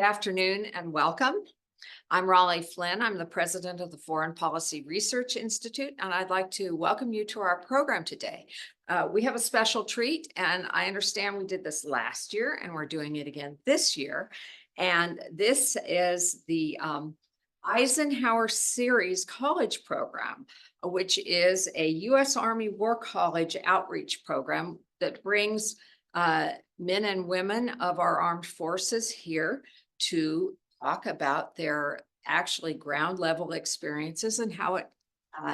afternoon and welcome. I'm Raleigh Flynn. I'm the president of the Foreign Policy Research Institute, and I'd like to welcome you to our program today. We have a special treat, and I understand we did this last year, and we're doing it again this year. And this is the Eisenhower Series College Program, which is a U.S. Army War College outreach program that brings men and women of our armed forces here to talk about their actually ground level experiences and how it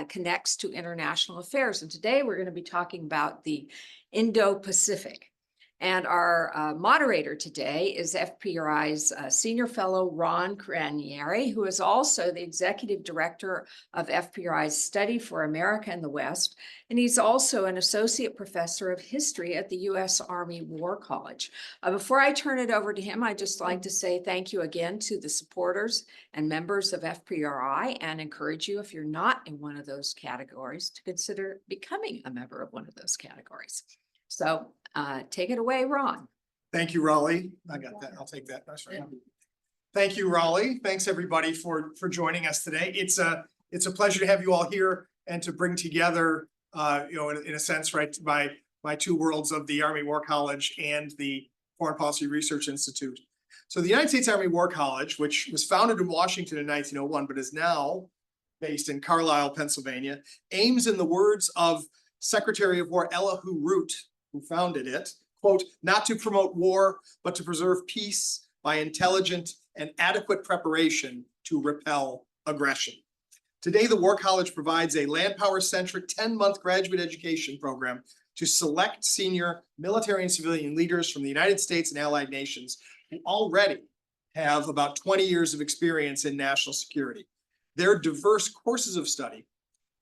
connects to international affairs. And today we're going to be talking about the Indo-Pacific. And our moderator today is FPRI's Senior Fellow Ron Cranieri, who is also the Executive Director of FPRI's Study for America and the West. And he's also an Associate Professor of History at the U.S. Army War College. Before I turn it over to him, I'd just like to say thank you again to the supporters and members of FPRI and encourage you, if you're not in one of those categories, to consider becoming a member of one of those categories. So take it away, Ron. Thank you, Raleigh. I got that. I'll take that. That's right. Thank you, Raleigh. Thanks everybody for joining us today. It's a pleasure to have you all here and to bring together, in a sense, right, my two worlds of the Army War College and the Foreign Policy Research Institute. So the United States Army War College, which was founded in Washington in 1901, but is now based in Carlisle, Pennsylvania, aims, in the words of Secretary of War Elihu Root, who founded it, quote, not to promote war, but to preserve peace by intelligent and adequate preparation to repel aggression. Today, the War College provides a land-power-centric 10-month graduate education program to select senior military and civilian leaders from the United States and allied nations who already have about 20 years of experience in national security. Their diverse courses of study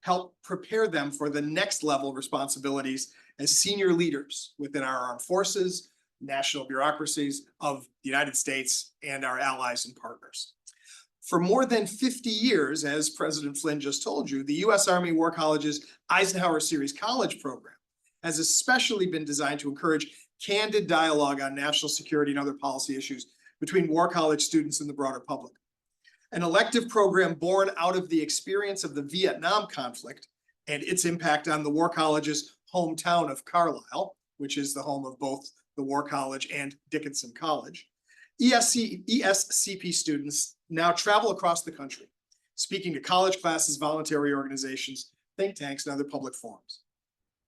help prepare them for the next level of responsibilities as senior leaders within our armed forces, national bureaucracies of the United States, and our allies and partners. For more than 50 years, as President Flynn just told you, the U.S. Army War College's Eisenhower Series College program has especially been designed to encourage candid dialogue on national security and other policy issues between War College students and the broader public. An elective program born out of the experience of the Vietnam conflict and its impact on the War College's hometown of Carlisle, which is the home of both the War College and Dickinson College. ESCP students now travel across the country, speaking to college classes, voluntary organizations, think tanks, and other public forums.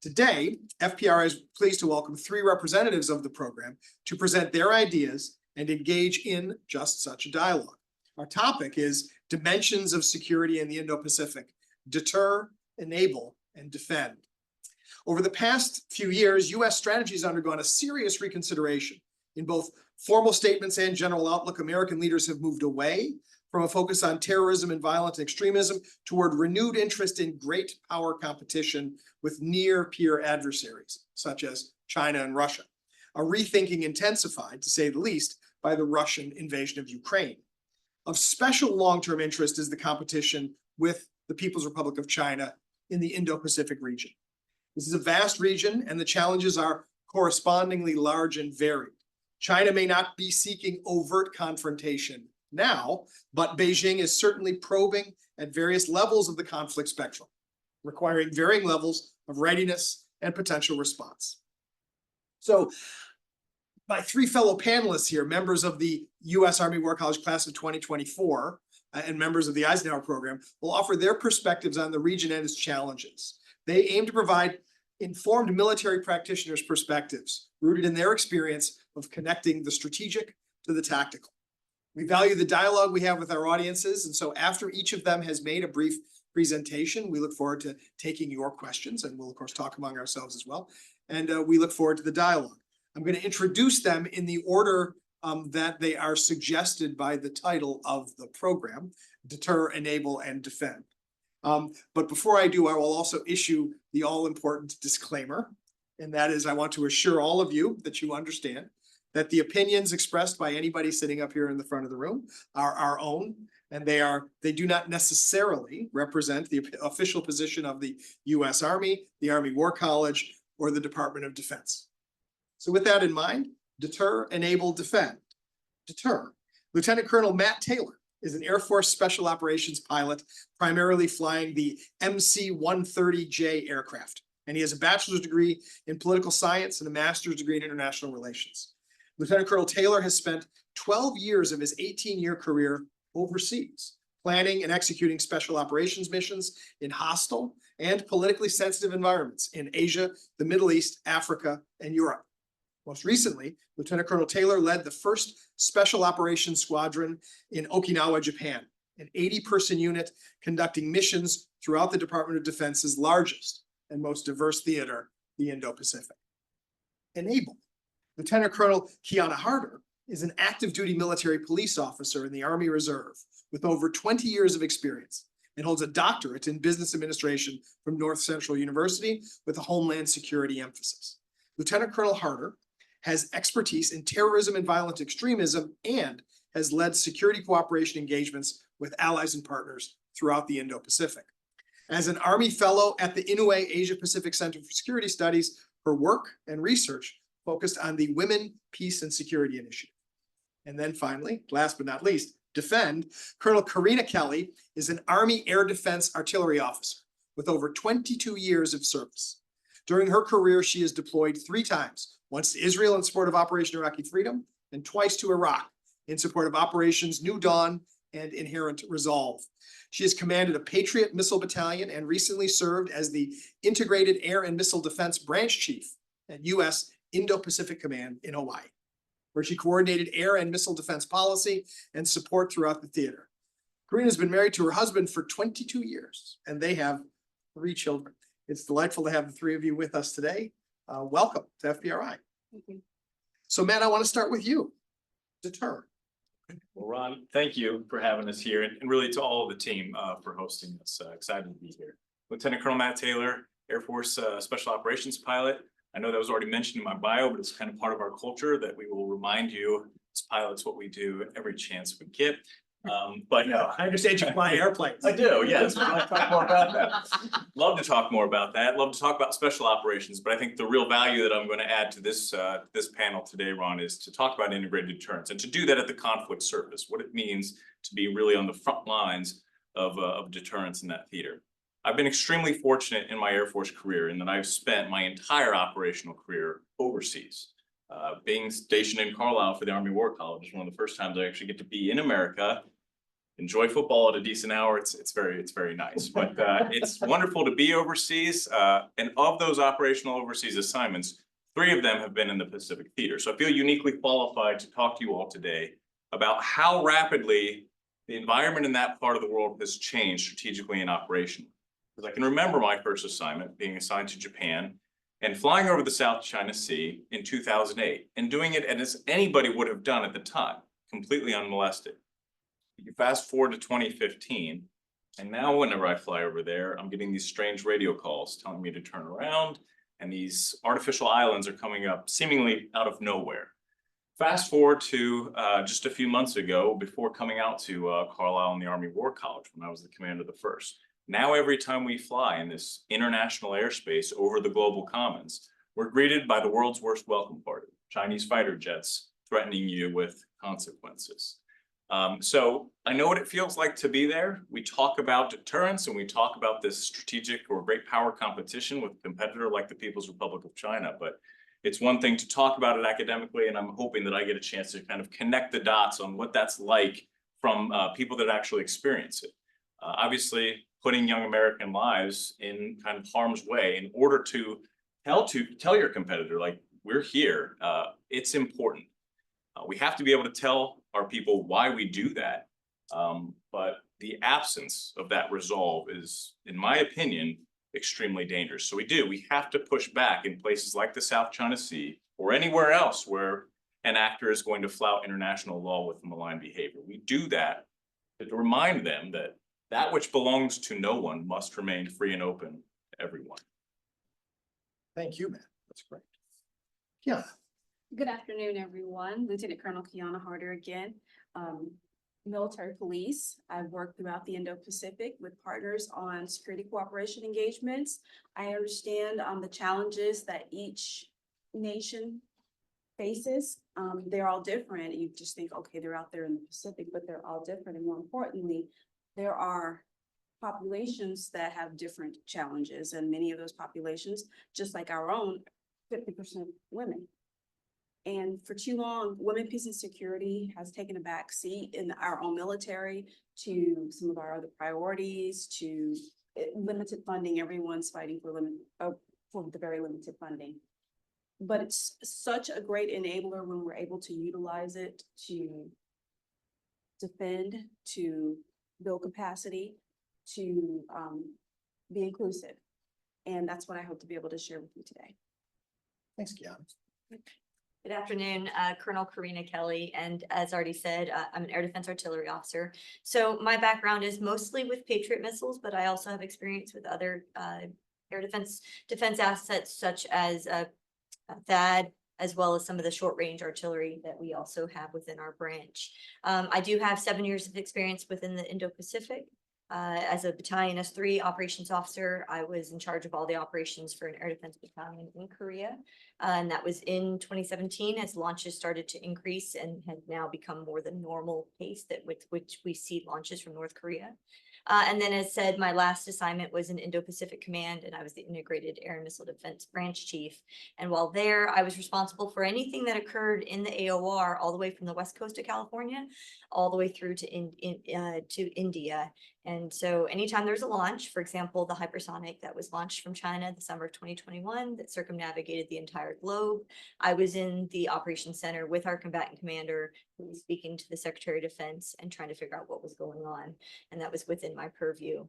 Today, FPRI is pleased to welcome 3 representatives of the program to present their ideas and engage in just such a dialogue. Our topic is Dimensions of Security in the Indo-Pacific: Deter, Enable, and Defend. Over the past few years, U.S. strategy has undergone a serious reconsideration. In both formal statements and general outlook, American leaders have moved away from a focus on terrorism and violent extremism toward renewed interest in great power competition with near-peer adversaries, such as China and Russia. A rethinking intensified, to say the least, by the Russian invasion of Ukraine. Of special long-term interest is the competition with the People's Republic of China in the Indo-Pacific region. This is a vast region, and the challenges are correspondingly large and varied. China may not be seeking overt confrontation now, but Beijing is certainly probing at various levels of the conflict spectrum, requiring varying levels of readiness and potential response. So, my 3 fellow panelists here, members of the U.S. Army War College class of 2024 and members of the Eisenhower program, will offer their perspectives on the region and its challenges. They aim to provide informed military practitioners' perspectives rooted in their experience of connecting the strategic to the tactical. We value the dialogue we have with our audiences, and so after each of them has made a brief presentation, we look forward to taking your questions, and we'll of course talk among ourselves as well, and we look forward to the dialogue. I'm going to introduce them in the order that they are suggested by the title of the program: Deter, Enable, and Defend. But before I do, I will also issue the all-important disclaimer, and that is I want to assure all of you that you understand that the opinions expressed by anybody sitting up here in the front of the room are our own, and they do not necessarily represent the official position of the U.S. Army, the Army War College, or the Department of Defense. So with that in mind, deter, enable, defend. Deter. Lieutenant Colonel Matt Taylor is an Air Force Special Operations pilot, primarily flying the MC-130J aircraft. And he has a bachelor's degree in political science and a master's degree in international relations. Lieutenant Colonel Taylor has spent 12 years of his 18-year career overseas, planning and executing special operations missions in hostile and politically sensitive environments in Asia, the Middle East, Africa, and Europe. Most recently, Lieutenant Colonel Taylor led the first Special Operations Squadron in Okinawa, Japan, an 80-person unit conducting missions throughout the Department of Defense's largest and most diverse theater, the Indo-Pacific. Enable. Lieutenant Colonel Kiana Harder is an active duty military police officer in the Army Reserve with over 20 years of experience and holds a doctorate in business administration from North Central University with a Homeland Security emphasis. Lieutenant Colonel Harder has expertise in terrorism and violent extremism and has led security cooperation engagements with allies and partners throughout the Indo-Pacific. As an Army Fellow at the Inouye Asia-Pacific Center for Security Studies, her work and research focused on the Women, Peace, and Security Initiative. And then finally, last but not least, defend. Colonel Karina Kelly is an Army Air Defense Artillery officer with over 22 years of service. During her career, she is deployed 3 times, once to Israel in support of Operation Iraqi Freedom and twice to Iraq in support of Operations New Dawn and Inherent Resolve. She has commanded a Patriot Missile Battalion and recently served as the Integrated Air and Missile Defense Branch Chief at U.S. Indo-Pacific Command in Hawaii, where she coordinated air and missile defense policy and support throughout the theater. Karina has been married to her husband for 22 years, and they have 3 children. It's delightful to have the 3 of you with us today. Welcome to FPRI. So, Matt, I want to start with you. Deter. Well, Ron, thank you for having us here, and really to all of the team for hosting us. Excited to be here. Lieutenant Colonel Matt Taylor, Air Force Special Operations pilot. I know that was already mentioned in my bio, but it's kind of part of our culture that we will remind you as pilots what we do every chance we get. But no, I understand you fly airplanes. I do, yes. We'd like to talk more about that. Love to talk more about that. Love to talk about special operations, but I think the real value that I'm going to add to this this panel today, Ron, is to talk about integrated deterrence and to do that at the conflict surface, what it means to be really on the front lines of deterrence in that theater. I've been extremely fortunate in my Air Force career in that I've spent my entire operational career overseas. Being stationed in Carlisle for the Army War College is one of the first times I actually get to be in America, enjoy football at a decent hour. It's very nice, but it's wonderful to be overseas. And of those operational overseas assignments, 3 of them have been in the Pacific theater. So I feel uniquely qualified to talk to you all today about how rapidly the environment in that part of the world has changed strategically and operationally. Because I can remember my first assignment being assigned to Japan and flying over the South China Sea in 2008 and doing it as anybody would have done at the time, completely unmolested. You fast forward to 2015, and now whenever I fly over there, I'm getting these strange radio calls telling me to turn around, and these artificial islands are coming up seemingly out of nowhere. Fast forward to just a few months ago, before coming out to Carlisle and the Army War College when I was the commander of the 1st. Now every time we fly in this international airspace over the global commons, we're greeted by the world's worst welcome party, Chinese fighter jets threatening you with consequences. So I know what it feels like to be there. We talk about deterrence and we talk about this strategic or great power competition with a competitor like the People's Republic of China, but it's one thing to talk about it academically, and I'm hoping that I get a chance to kind of connect the dots on what that's like from people that actually experience it. Obviously, putting young American lives in kind of harm's way in order to tell your competitor, like, we're here, it's important. We have to be able to tell our people why we do that. But the absence of that resolve is, in my opinion, extremely dangerous. So we have to push back in places like the South China Sea or anywhere else where an actor is going to flout international law with malign behavior. We do that to remind them that that which belongs to no one must remain free and open to everyone. Thank you, Matt. That's great. Yeah. Good afternoon, everyone. Lieutenant Colonel Kiana Harder again. Military police. I've worked throughout the Indo-Pacific with partners on security cooperation engagements. I understand the challenges that each nation faces. They're all different. You just think, okay, they're out there in the Pacific, but they're all different. And more importantly, there are populations that have different challenges, and many of those populations, just like our own, 50% women. And for too long, women, peace and security has taken a back seat in our own military to some of our other priorities, to limited funding. Everyone's fighting for for the very limited funding. But it's such a great enabler when we're able to utilize it to defend, to build capacity, to be inclusive. And that's what I hope to be able to share with you today. Thanks, Kiana. Good afternoon, Colonel Karina Kelly, and as already said, I'm an air defense artillery officer. So my background is mostly with Patriot missiles, but I also have experience with other air defense assets such as THAAD, as well as some of the short range artillery that we also have within our branch. I do have 7 years of experience within the Indo-Pacific. As a battalion S3 operations officer, I was in charge of all the operations for an air defense battalion in Korea. And that was in 2017 as launches started to increase and had now become more the normal pace that with which we see launches from North Korea. And then as said, my last assignment was in Indo-Pacific Command, and I was the Integrated Air and Missile Defense Branch Chief. And while there, I was responsible for anything that occurred in the AOR, all the way from the west coast of California, all the way through to India. And so anytime there's a launch, for example, the hypersonic that was launched from China the summer of 2021 that circumnavigated the entire globe, I was in the operations center with our combatant commander, who was speaking to the Secretary of Defense and trying to figure out what was going on. And that was within my purview.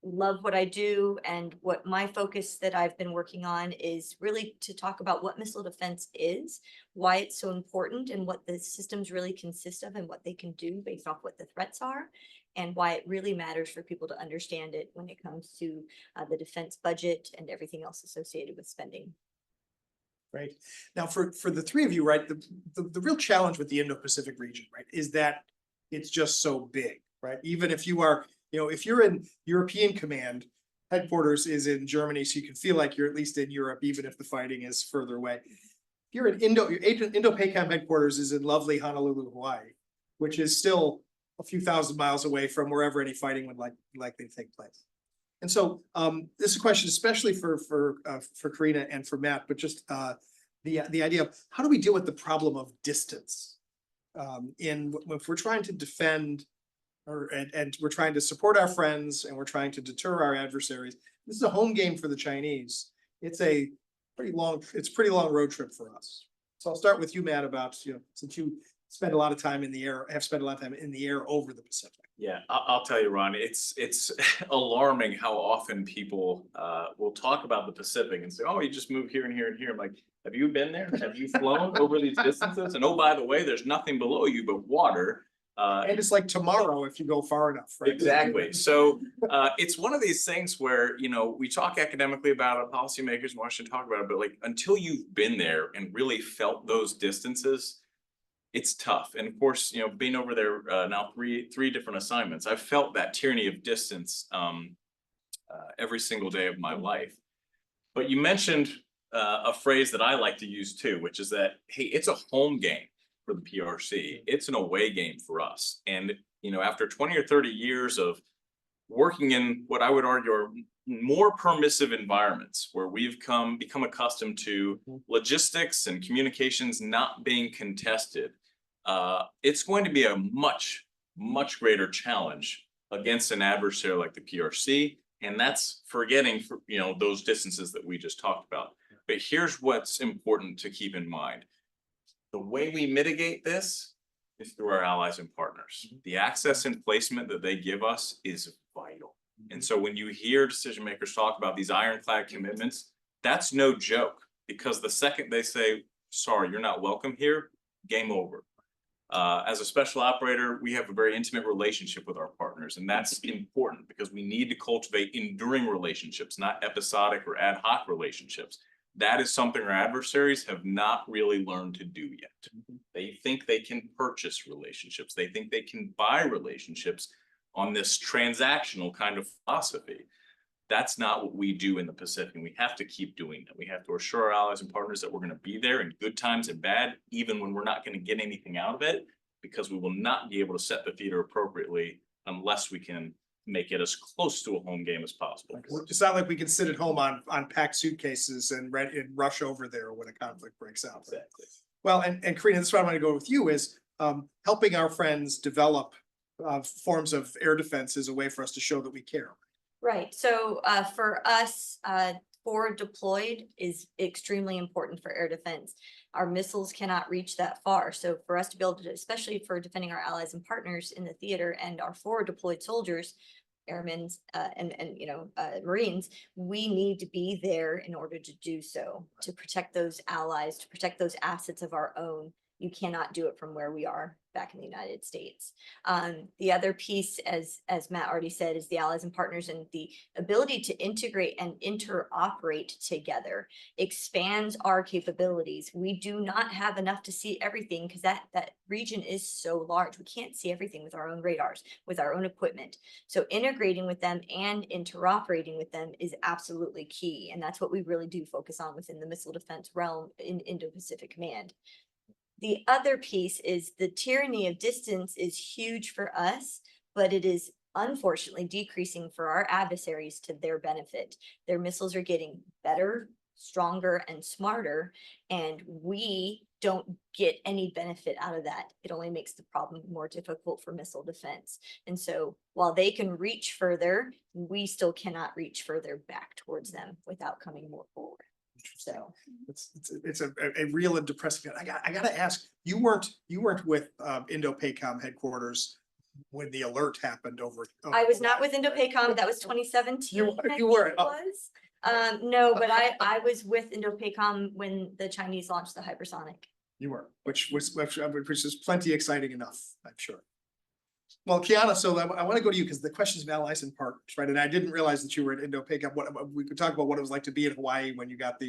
Love what I do, and what my focus that I've been working on is really to talk about what missile defense is, why it's so important, and what the systems really consist of and what they can do based off what the threats are, and why it really matters for people to understand it when it comes to the defense budget and everything else associated with spending. Right. Now, for the three of you, right, the real challenge with the Indo-Pacific region, right, is that it's just so big, right? Even if you are, if you're in European Command, headquarters is in Germany, so you can feel like you're at least in Europe, even if the fighting is further away. If you're in Indo-PACOM headquarters is in lovely Honolulu, Hawaii, which is still a few thousand miles away from wherever any fighting would likely take place. And so this is a question especially for Karina and for Matt, but just the idea of how do we deal with the problem of distance if we're trying to defend and we're trying to support our friends and we're trying to deter our adversaries. This is a home game for the Chinese. It's a pretty long road trip for us. So I'll start with you, Matt, about, since you spend a lot of time in the air, have spent a lot of time in the air over the Pacific. Yeah, I'll tell you, Ron, it's alarming how often people will talk about the Pacific and say, oh, you just moved here and here and here. I'm like, have you been there? Have you flown over these distances? And oh, by the way, there's nothing below you but water. And it's like tomorrow if you go far enough, right? Exactly. So it's one of these things where, we talk academically about it, policymakers in Washington talk about it, but like until you've been there and really felt those distances, it's tough. And of course, being over there now three different assignments, I've felt that tyranny of distance every single day of my life. But you mentioned a phrase that I like to use too, which is that, hey, it's a home game for the PRC. It's an away game for us. And, after 20 or 30 years of working in what I would argue are more permissive environments where we've become accustomed to logistics and communications not being contested, it's going to be a much, much greater challenge against an adversary like the PRC. And that's forgetting, those distances that we just talked about. But here's what's important to keep in mind. The way we mitigate this is through our allies and partners. The access and placement that they give us is vital. And so when you hear decision makers talk about these ironclad commitments, that's no joke, because the second they say, sorry, you're not welcome here, game over. As a special operator, we have a very intimate relationship with our partners, and that's important because we need to cultivate enduring relationships, not episodic or ad hoc relationships. That is something our adversaries have not really learned to do yet. They think they can purchase relationships. They think they can buy relationships on this transactional kind of philosophy. That's not what we do in the Pacific, and we have to keep doing that. We have to assure our allies and partners that we're gonna be there in good times and bad, even when we're not gonna get anything out of it, because we will not be able to set the theater appropriately unless we can make it as close to a home game as possible. It's not like we can sit at home on packed suitcases and rush over there when a conflict breaks out. Exactly. Well, and Karina, this is what I want to go with you is helping our friends develop forms of air defense is a way for us to show that we care. Right, so for us, forward deployed is extremely important for air defense. Our missiles cannot reach that far, so for us to be able to, especially for defending our allies and partners in the theater and our forward deployed soldiers, airmen, and Marines, we need to be there in order to do so, to protect those allies, to protect those assets of our own. You cannot do it from where we are back in the United States. The other piece, as Matt already said, is the allies and partners, and the ability to integrate and interoperate together expands our capabilities. We do not have enough to see everything because that region is so large. We can't see everything with our own radars, with our own equipment. So integrating with them and interoperating with them is absolutely key. And that's what we really do focus on within the missile defense realm in Indo-Pacific Command. The other piece is the tyranny of distance is huge for us, but it is unfortunately decreasing for our adversaries to their benefit. Their missiles are getting better, stronger, and smarter, and we don't get any benefit out of that. It only makes the problem more difficult for missile defense. And so while they can reach further, we still cannot reach further back towards them without coming more forward. So It's a real and depressing. I gotta ask, you weren't with Indo-PACOM headquarters when the alert happened over. I was not with Indo-PACOM. That was 2017. You I were. think it was. No, but I was with Indo-PACOM when the Chinese launched the hypersonic. You were, which is plenty exciting enough, I'm sure. Well, Kiana, so I want to go to you because the questions of allies and partners, right? And I didn't realize that you were at Indo-PACOM. What we could talk about what it was like to be in Hawaii when you got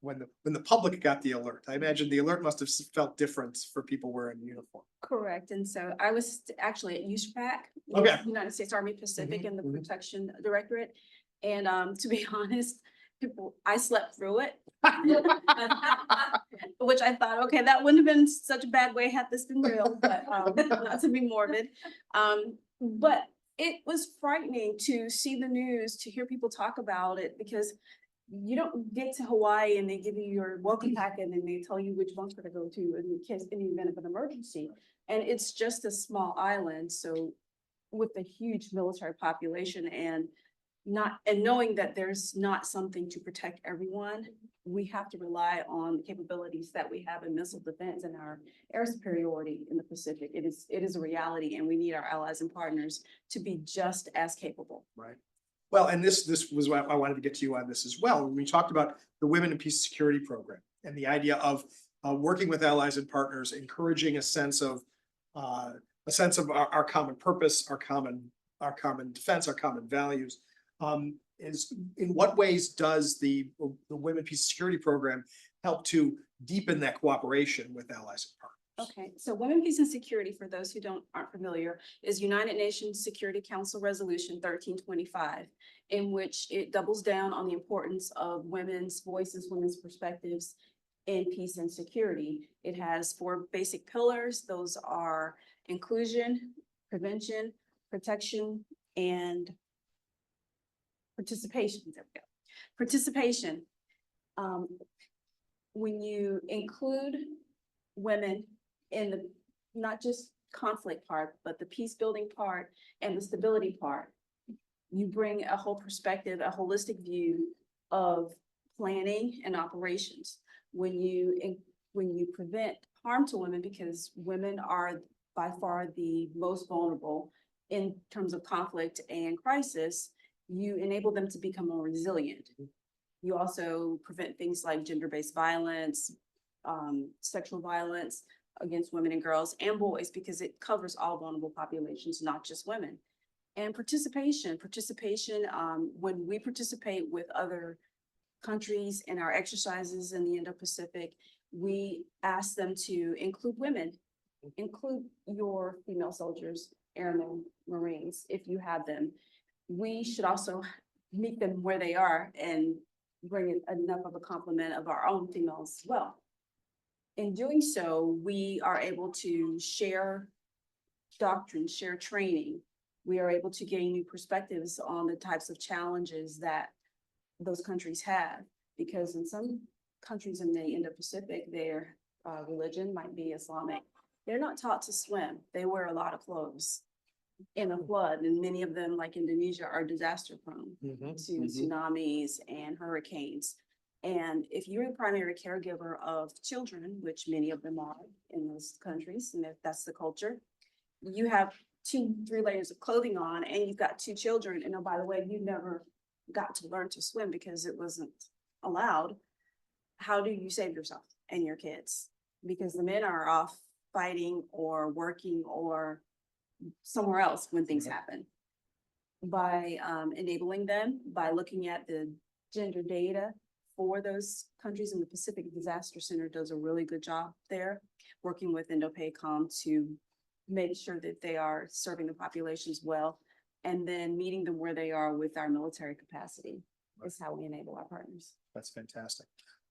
when the public got the alert. I imagine the alert must have felt different for people wearing uniform. Correct. And so I was actually at USPAC, Okay. United States Army Pacific, Mhm, in the mhm. Protection Directorate. And to be honest, I slept through it. Which I thought, okay, that wouldn't have been such a bad way had this been real, but not to be morbid. But it was frightening to see the news, to hear people talk about it, because you don't get to Hawaii and they give you your welcome packet and they tell you which bunker to go to in the event of an emergency. And it's just a small island, so with a huge military population and knowing that there's not something to protect everyone, we have to rely on the capabilities that we have in missile defense and our air superiority in the Pacific. It is a reality, and we need our allies and partners to be just as capable. Right. Well, and this was what I wanted to get to you on this as well. When we talked about the Women in Peace and Security program and the idea of working with allies and partners, encouraging a sense of our common purpose, our common defense, our common values. Is in what ways does the Women Peace and Security program help to deepen that cooperation with allies and partners? Okay, so Women, Peace, and Security, for those who aren't familiar, is United Nations Security Council Resolution 1325, in which it doubles down on the importance of women's voices, women's perspectives in peace and security. It has 4 basic pillars. Those are inclusion, prevention, protection, and participation. There we go. Participation. When you include women in the not just conflict part, but the peace building part and the stability part, you bring a whole perspective, a holistic view of planning and operations. When you prevent harm to women, because women are by far the most vulnerable in terms of conflict and crisis, you enable them to become more resilient. You also prevent things like gender-based violence, sexual violence against women and girls and boys, because it covers all vulnerable populations, not just women. And participation, when we participate with other countries in our exercises in the Indo-Pacific, we ask them to include women, include your female soldiers, airmen, Marines, if you have them. We should also meet them where they are and bring in enough of a complement of our own females as well. In doing so, we are able to share doctrine, share training. We are able to gain new perspectives on the types of challenges that those countries have. Because in some countries in the Indo-Pacific, their religion might be Islamic. They're not taught to swim. They wear a lot of clothes in a flood, and many of them, like Indonesia, are disaster prone to tsunamis and hurricanes. And if you're the primary caregiver of children, which many of them are in those countries, and if that's the culture, you have 2-3 layers of clothing on, and you've got 2 children. And oh, by the way, you never got to learn to swim because it wasn't allowed. How do you save yourself and your kids? Because the men are off fighting or working or somewhere else when things happen. By enabling them, by looking at the gender data for those countries, in the Pacific Disaster Center does a really good job there, working with Indo-PACOM to make sure that they are serving the populations well, and then meeting them where they are with our military capacity is how we enable our partners. That's fantastic.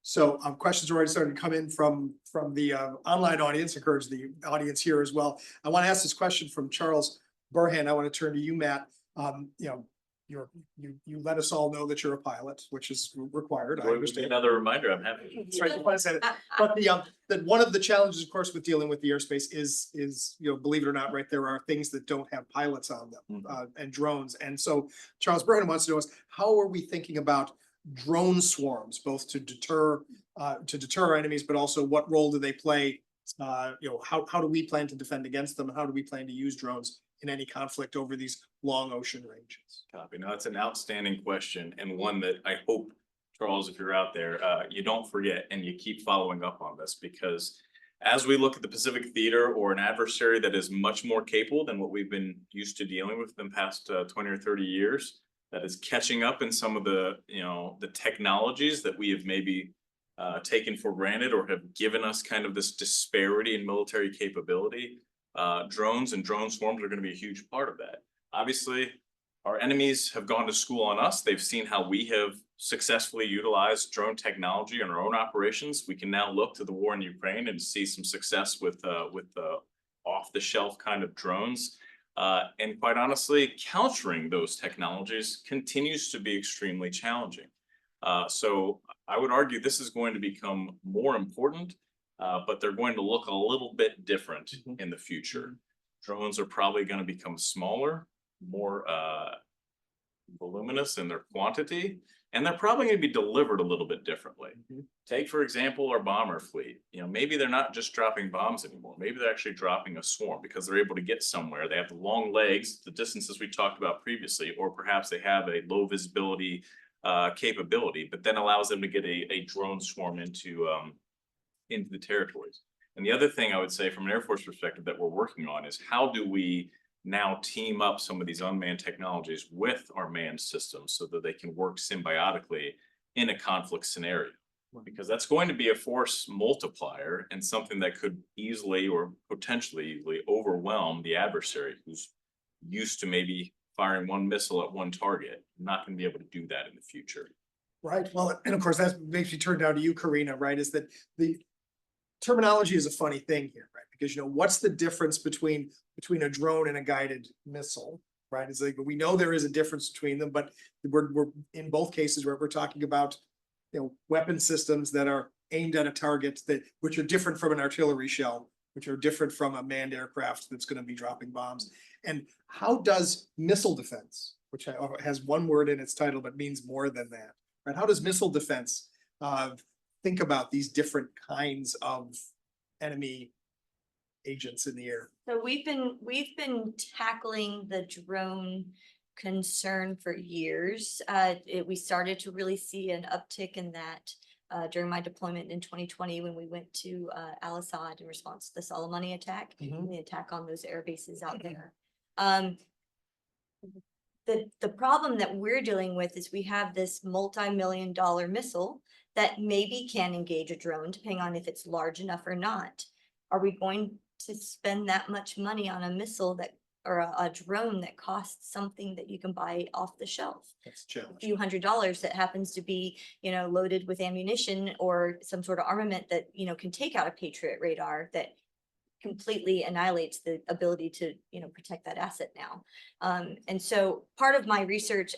So questions are already starting to come in from the online audience. Encourage the audience here as well. I want to ask this question from Charles Burhan. I want to turn to you, Matt. You know, you let us all know that you're a pilot, which is required. I understand. Another reminder, I'm happy. That's right, I said it. But that one of the challenges, of course, with dealing with the airspace is, you know, believe it or not, right, there are things that don't have pilots on them, and drones. And so Charles Burhan wants to know is, how are we thinking about drone swarms, both to deter our enemies, but also what role do they play? You know, how do we plan to defend against them? How do we plan to use drones in any conflict over these long ocean ranges? Copy. No, that's an outstanding question, and one that I hope, Charles, if you're out there, you don't forget and you keep following up on this, because as we look at the Pacific theater or an adversary that is much more capable than what we've been used to dealing with in the past 20 or 30 years, that is catching up in some of the, you know, the technologies that we have maybe taken for granted or have given us kind of this disparity in military capability. Drones and drone swarms are going to be a huge part of that. Obviously, our enemies have gone to school on us. They've seen how we have successfully utilized drone technology in our own operations. We can now look to the war in Ukraine and see some success with the off-the-shelf kind of drones. And quite honestly, countering those technologies continues to be extremely challenging. So I would argue this is going to become more important, but they're going to look a little bit different in the future. Drones are probably going to become smaller, more voluminous in their quantity, and they're probably going to be delivered a little bit differently. Take, for example, our bomber fleet. You know, maybe they're not just dropping bombs anymore. Maybe they're actually dropping a swarm because they're able to get somewhere. They have the long legs, the distances we talked about previously, or perhaps they have a low visibility capability, but then allows them to get a drone swarm into the territories. And the other thing I would say from an Air Force perspective that we're working on is, how do we now team up some of these unmanned technologies with our manned systems so that they can work symbiotically in a conflict scenario? Because that's going to be a force multiplier and something that could easily or potentially easily overwhelm the adversary who's used to maybe firing one missile at one target. Not going to be able to do that in the future. Right. Well, and of course, that makes me turn down to you, Karina, right? Is that the terminology is a funny thing here, right? Because, you know, what's the difference between a drone and a guided missile, right? It's like, we know there is a difference between them, but we're in both cases where we're talking about, you know, weapon systems that are aimed at a target which are different from an artillery shell, which are different from a manned aircraft that's going to be dropping bombs. And how does missile defense, which has one word in its title but means more than that, right? How does missile defense think about these different kinds of enemy agents in the air? So we've been tackling the drone concern for years. We started to really see an uptick in that during my deployment in 2020 when we went to Al Assad in response to the Soleimani attack, and the attack on those air bases out there. The problem that we're dealing with is we have this multi-million-dollar missile that maybe can engage a drone, depending on if it's large enough or not. Are we going to spend that much money on a missile that or a drone that costs something that you can buy off the shelf. That's a challenge. Few $100s that happens to be, loaded with ammunition or some sort of armament that, can take out a Patriot radar that completely annihilates the ability to, protect that asset now. And so part of my research,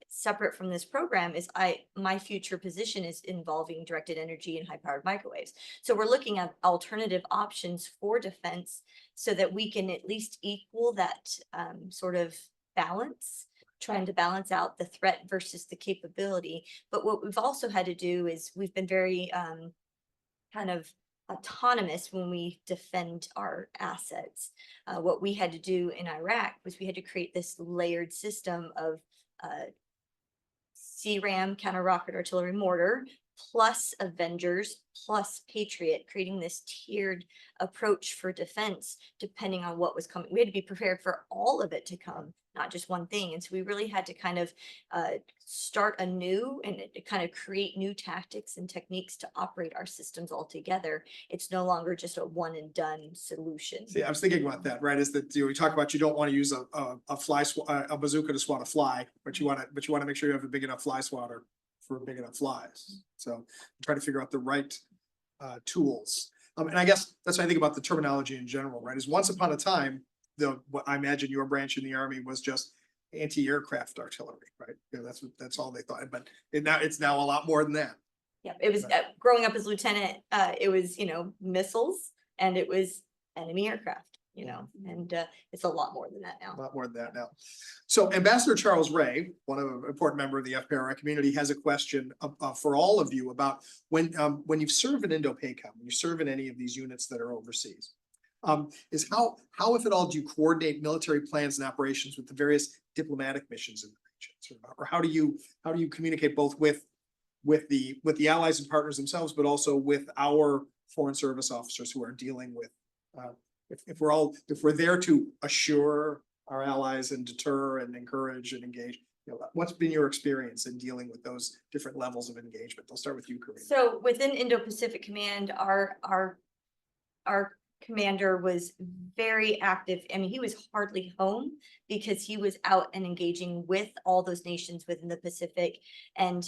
separate from this program is my future position is involving directed energy and high powered microwaves. So we're looking at alternative options for defense so that we can at least equal that, sort of balance, trying to balance out the threat versus the capability. But what we've also had to do is we've been very, kind of autonomous when we defend our assets. What we had to do in Iraq was we had to create this layered system of CRAM, counter rocket artillery mortar, plus Avengers, plus Patriot, creating this tiered approach for defense, depending on what was coming. We had to be prepared for all of it to come, not just one thing. And so we really had to kind of start anew and kind of create new tactics and techniques to operate our systems all together. It's no longer just a one and done solution. See, I was thinking about that, right? Is that we talk about you don't want to use a bazooka to swat a fly, but you want to make sure you have a big enough fly swatter for big enough flies. So try to figure out the right tools. And I guess that's what I think about the terminology in general, right? Is once upon a time, what I imagine your branch in the Army was just anti-aircraft artillery, right? That's all they thought. But it's now a lot more than that. Yeah, it was growing up as lieutenant, it was, missiles and it was enemy aircraft, and it's a lot more than that now. A lot more than that now. So Ambassador Charles Ray, one of an important member of the FPRI community, has a question for all of you about when you serve in Indo-Pacific, when you serve in any of these units that are overseas, is how, if at all, do you coordinate military plans and operations with the various diplomatic missions in the region? Or how do you communicate both with the allies and partners themselves, but also with our foreign service officers who are dealing with, if we're there to assure our allies and deter and encourage and engage, what's been your experience in dealing with those different levels of engagement? I'll start with you, Karina. So within Indo-Pacific Command, our commander was very active. I mean, he was hardly home because he was out and engaging with all those nations within the Pacific and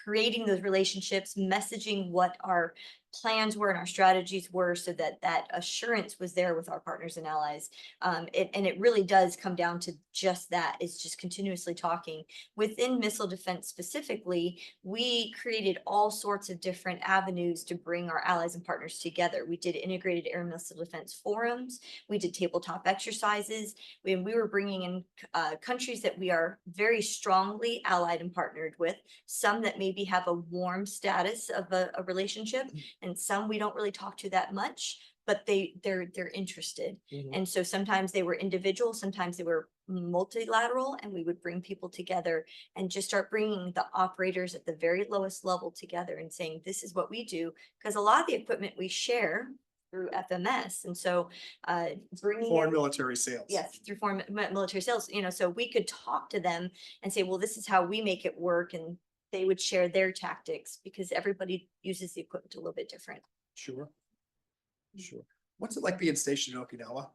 creating those relationships, messaging what our plans were and our strategies were so that that assurance was there with our partners and allies. And it really does come down to just that. It's just continuously talking. Within missile defense specifically, we created all sorts of different avenues to bring our allies and partners together. We did integrated air missile defense forums. We did tabletop exercises. We were bringing in countries that we are very strongly allied and partnered with, some that maybe have a warm status of a relationship, and some we don't really talk to that much, but they're interested. And so sometimes they were individual, sometimes they were multilateral, and we would bring people together and just start bringing the operators at the very lowest level together and saying, this is what we do, because a lot of the equipment we share through FMS. And so bringing Foreign military sales. Yes, through foreign military sales, so we could talk to them and say, well, this is how we make it work. And they would share their tactics because everybody uses the equipment a little bit different. Sure. What's it like being stationed in Okinawa?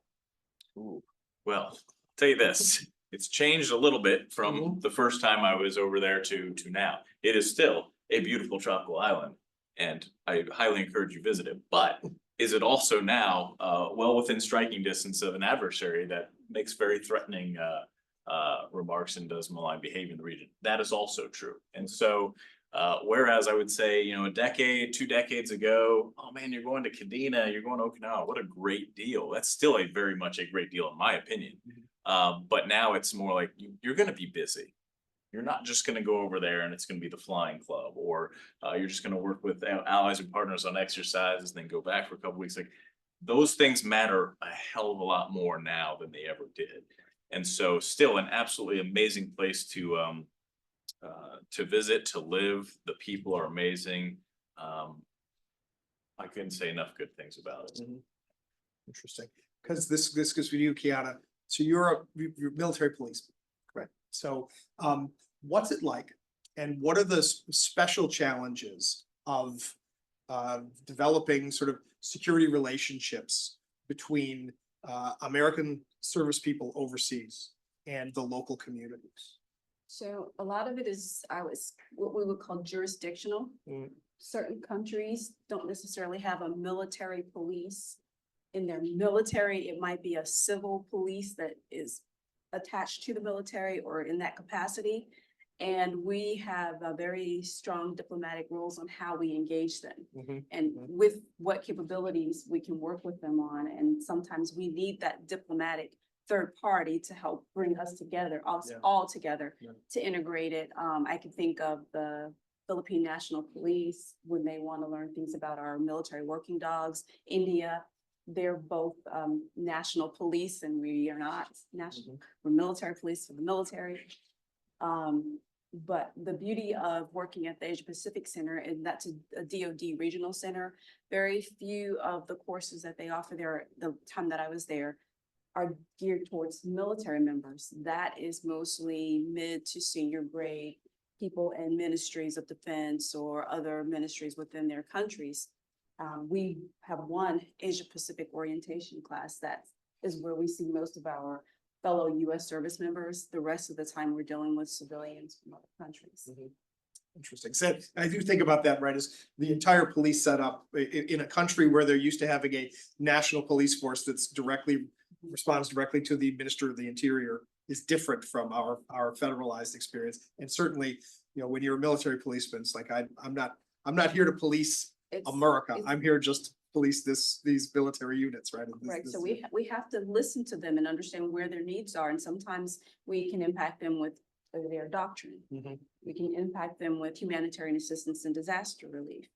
Ooh, well, I'll tell you this, it's changed a little bit from the first time I was over there to now. It is still a beautiful tropical island, and I highly encourage you visit it. But is it also now well within striking distance of an adversary that makes very threatening remarks and does malign behavior in the region? That is also true. And so whereas I would say, a decade, 2 decades ago, oh man, you're going to Kadena, you're going to Okinawa, what a great deal. That's still very much a great deal in my opinion. But now it's more like you're going to be busy. You're not just going to go over there and it's going to be the flying club, or you're just going to work with allies and partners on exercises and then go back for a couple weeks. Like, those things matter a hell of a lot more now than they ever did. And so still an absolutely amazing place to visit, to live. The people are amazing. I couldn't say enough good things about it. Interesting, because this goes for you, Kiana. So you're military policeman, correct? So what's it like, and what are the special challenges of developing sort of security relationships between American service people overseas and the local communities? So a lot of it is, what we would call jurisdictional. Mm. Certain countries don't necessarily have a military police. In their military, it might be a civil police that is attached to the military or in that capacity. And we have a very strong diplomatic rules on how we engage them. Mhm. And with what capabilities we can work with them on. And sometimes we need that diplomatic third party to help bring us together, us Yeah. all together, Yeah. to integrate it. I can think of the Philippine National Police when they want to learn things about our military working dogs. India, they're both national police and we are not national. We're military police for the military. But the beauty of working at the Asia Pacific Center, and that's a DoD regional center, very few of the courses that they offer there, the time that I was there, are geared towards military members. That is mostly mid to senior grade people in ministries of defense or other ministries within their countries. We have one Asia Pacific orientation class that is where we see most of our fellow US service members. The rest of the time, we're dealing with civilians from other countries. Interesting. So I do think about that, right, as the entire police setup in a country where they're used to having a national police force that's responds directly to the Minister of the Interior is different from our federalized experience. And certainly, you know, when you're a military policeman, it's like, I'm not here to police It's- America. it's- I'm here just to police these military units, right? And Right, this- so we have to listen to them and understand where their needs are, and sometimes we can impact them with their doctrine. Mhm. We can impact them with humanitarian assistance and disaster relief.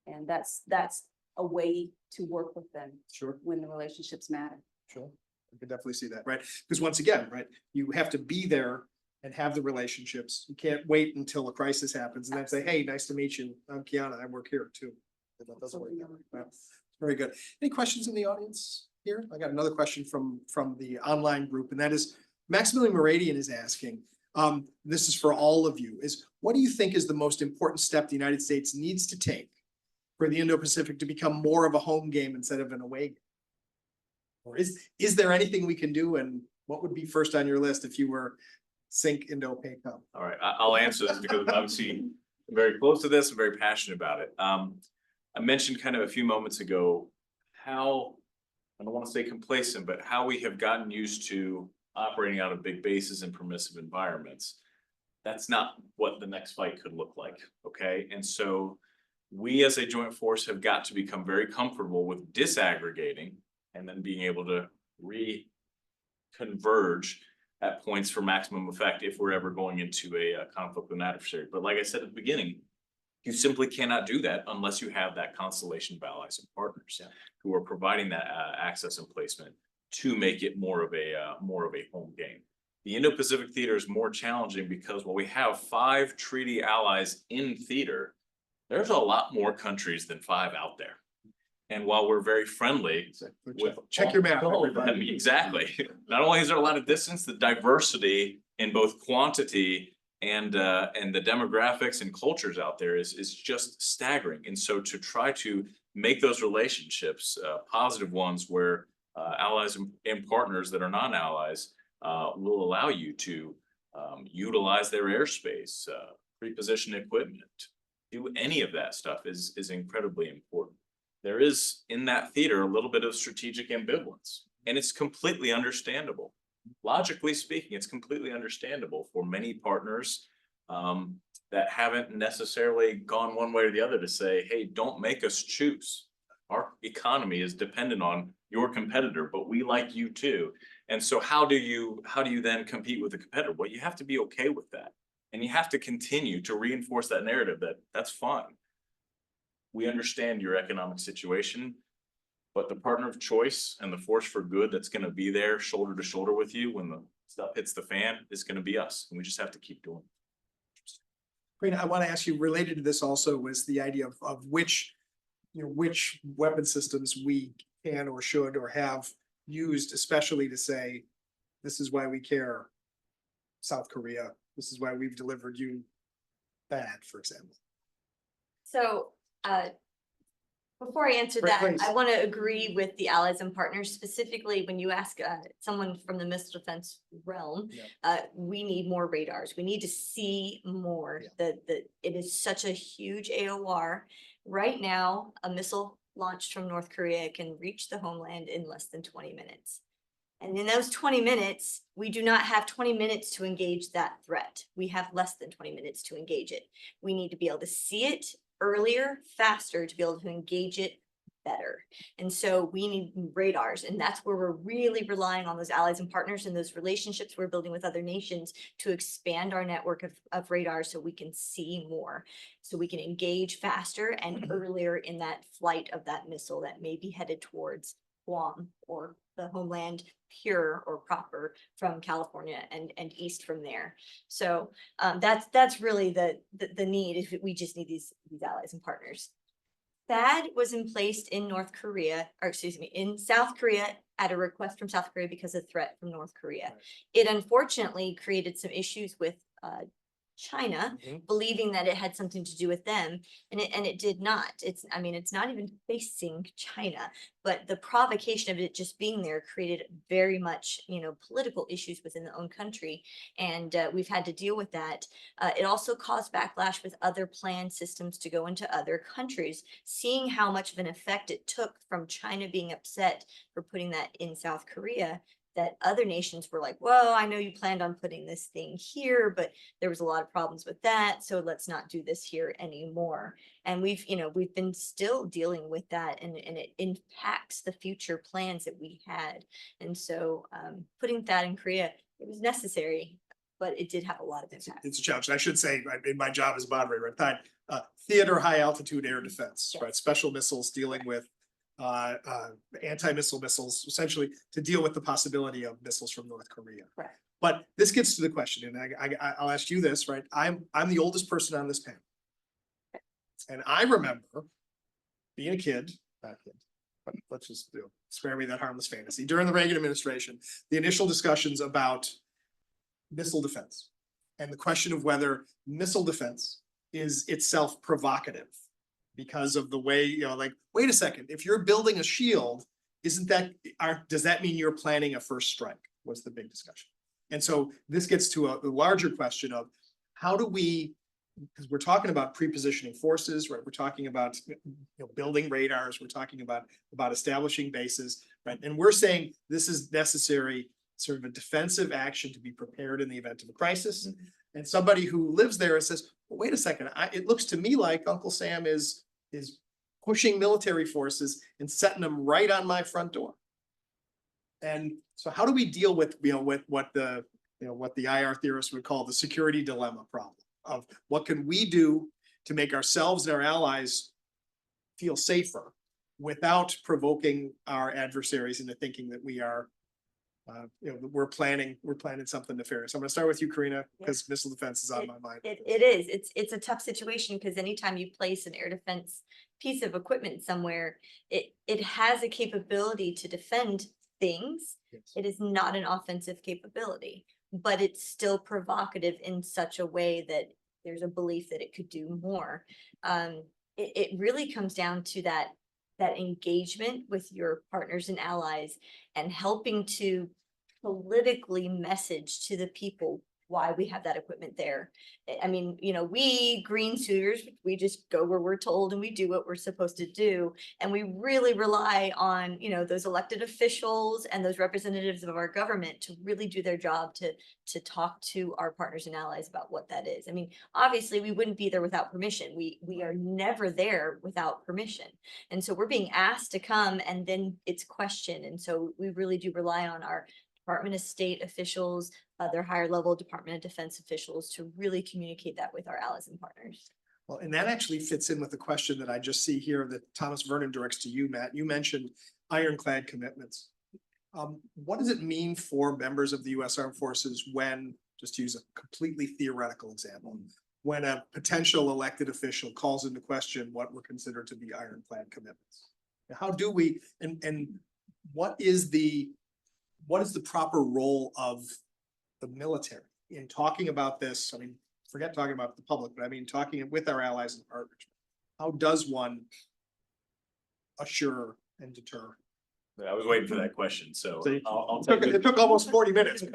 And that's a way to work with them Sure. when the relationships matter. Sure, I can definitely see that, right? Because once again, right, you have to be there and have the relationships. You can't wait until a crisis happens and then say, hey, nice to meet you. I'm Kiana, I work here too. That doesn't work that way. Right. Very good. Any questions in the audience here? I got another question from the online group, and that is Maximilian Meridian is asking, this is for all of you, is what do you think is the most important step the United States needs to take for the Indo-Pacific to become more of a home game instead of an away game? Or is there anything we can do, and what would be first on your list if you were sink Indo-PACOM? All right, I'll answer this because obviously I'm very close to this, I'm very passionate about it. I mentioned kind of a few moments ago how, I don't want to say complacent, but how we have gotten used to operating out of big bases and permissive environments. That's not what the next fight could look like, okay? And so we as a joint force have got to become very comfortable with disaggregating and then being able to converge at points for maximum effect if we're ever going into a conflict with an adversary. But like I said at the beginning, you simply cannot do that unless you have that constellation of allies and partners who are providing that access and placement to make it more of a home game. The Indo-Pacific theater is more challenging because while we have 5 treaty allies in theater, there's a lot more countries than 5 out there. And while we're very friendly with Check your map, all of them, everybody. exactly. Not only is there a lot of distance, the diversity in both quantity and the demographics and cultures out there is just staggering. And so to try to make those relationships positive ones where allies and partners that are non-allies will allow you to utilize their airspace, pre-position equipment, do any of that stuff is incredibly important. There is in that theater a little bit of strategic ambivalence, and it's completely understandable. Logically speaking, it's completely understandable for many partners that haven't necessarily gone one way or the other to say, hey, don't make us choose. Our economy is dependent on your competitor, but we like you too. And so how do you then compete with the competitor? Well, you have to be okay with that. And you have to continue to reinforce that narrative that that's fine. We understand your economic situation, but the partner of choice and the force for good that's going to be there shoulder to shoulder with you when the stuff hits the fan is going to be us. And we just have to keep doing it. Great. I want to ask you, related to this also was the idea of which weapon systems we can or should or have used, especially to say, this is why we care, South Korea. This is why we've delivered you bad, for example. So Before I answer Right, that, please. I want to agree with the allies and partners, specifically when you ask someone from the missile defense realm. Yeah. We need more radars. We need to see more. Yeah. It is such a huge AOR. Right now, a missile launched from North Korea can reach the homeland in less than 20 minutes. And in those 20 minutes, we do not have 20 minutes to engage that threat. We have less than 20 minutes to engage it. We need to be able to see it earlier, faster, to be able to engage it better. And so we need radars, and that's where we're really relying on those allies and partners and those relationships we're building with other nations to expand our network of radars so we can see more, so we can engage faster and earlier in that flight of that missile that may be headed towards Guam or the homeland pure or proper from California and east from there. So that's really the need, is we just need these allies and partners. THAAD was in place in North Korea, or excuse me, in South Korea at a request from South Korea because of threat from North Korea. Right. It unfortunately created some issues with China, Mhm. believing that it had something to do with them, and it did not. I mean, it's not even facing China, but the provocation of it just being there created very much, political issues within the own country, and we've had to deal with that. It also caused backlash with other planned systems to go into other countries, seeing how much of an effect it took from China being upset for putting that in South Korea, that other nations were like, well, I know you planned on putting this thing here, but there was a lot of problems with that, so let's not do this here anymore. And we've been still dealing with that, and it impacts the future plans that we had. And so putting that in Korea, it was necessary, but it did have a lot of impact. It's a challenge. I should say, in my job as moderator, right? Theater high altitude air defense, right? Special missiles dealing with anti-missile missiles, essentially to deal with the possibility of missiles from North Korea. Correct. But this gets to the question, and I'll ask you this, right? I'm the oldest person on this panel. And I remember being a kid, not a kid, but let's just spare me that harmless fantasy. During the Reagan administration, the initial discussions about missile defense and the question of whether missile defense is itself provocative because of the way, like, wait a second, if you're building a shield, does that mean you're planning a first strike? Was the big discussion. And so this gets to a larger question of how do we, because we're talking about prepositioning forces, right? We're talking about building radars, we're talking about establishing bases, right? And we're saying this is necessary, sort of a defensive action to be prepared in the event of a crisis. And somebody who lives there says, well, wait a second, it looks to me like Uncle Sam is pushing military forces and setting them right on my front door. And so how do we deal with, with what the IR theorists would call the security dilemma problem of what can we do to make ourselves and our allies feel safer without provoking our adversaries into thinking that we are, we're planning something nefarious. I'm going to start with you, Karina, because missile defense is on my mind. It is. It's a tough situation because anytime you place an air defense piece of equipment somewhere, it has a capability to defend things. Yes. It is not an offensive capability, but it's still provocative in such a way that there's a belief that it could do more. It really comes down to that engagement with your partners and allies and helping to politically message to the people why we have that equipment there. I mean, we green suiters, we just go where we're told and we do what we're supposed to do. And we really rely on, those elected officials and those representatives of our government to really do their job to talk to our partners and allies about what that is. I mean, obviously we wouldn't be there without permission. We are never there without permission. And so we're being asked to come and then it's questioned. And so we really do rely on our Department of State officials, other higher level Department of Defense officials to really communicate that with our allies and partners. Well, and that actually fits in with the question that I just see here that Thomas Vernon directs to you, Matt. You mentioned ironclad commitments. What does it mean for members of the U.S. Armed Forces when, just to use a completely theoretical example, when a potential elected official calls into question what were considered to be ironclad commitments? How do we, and what is the proper role of the military in talking about this? I mean, forget talking about the public, but I mean, talking with our allies and partners. How does one assure and deter? I was waiting for that question, so See? I'll It take took, it. it took almost 40 minutes. No,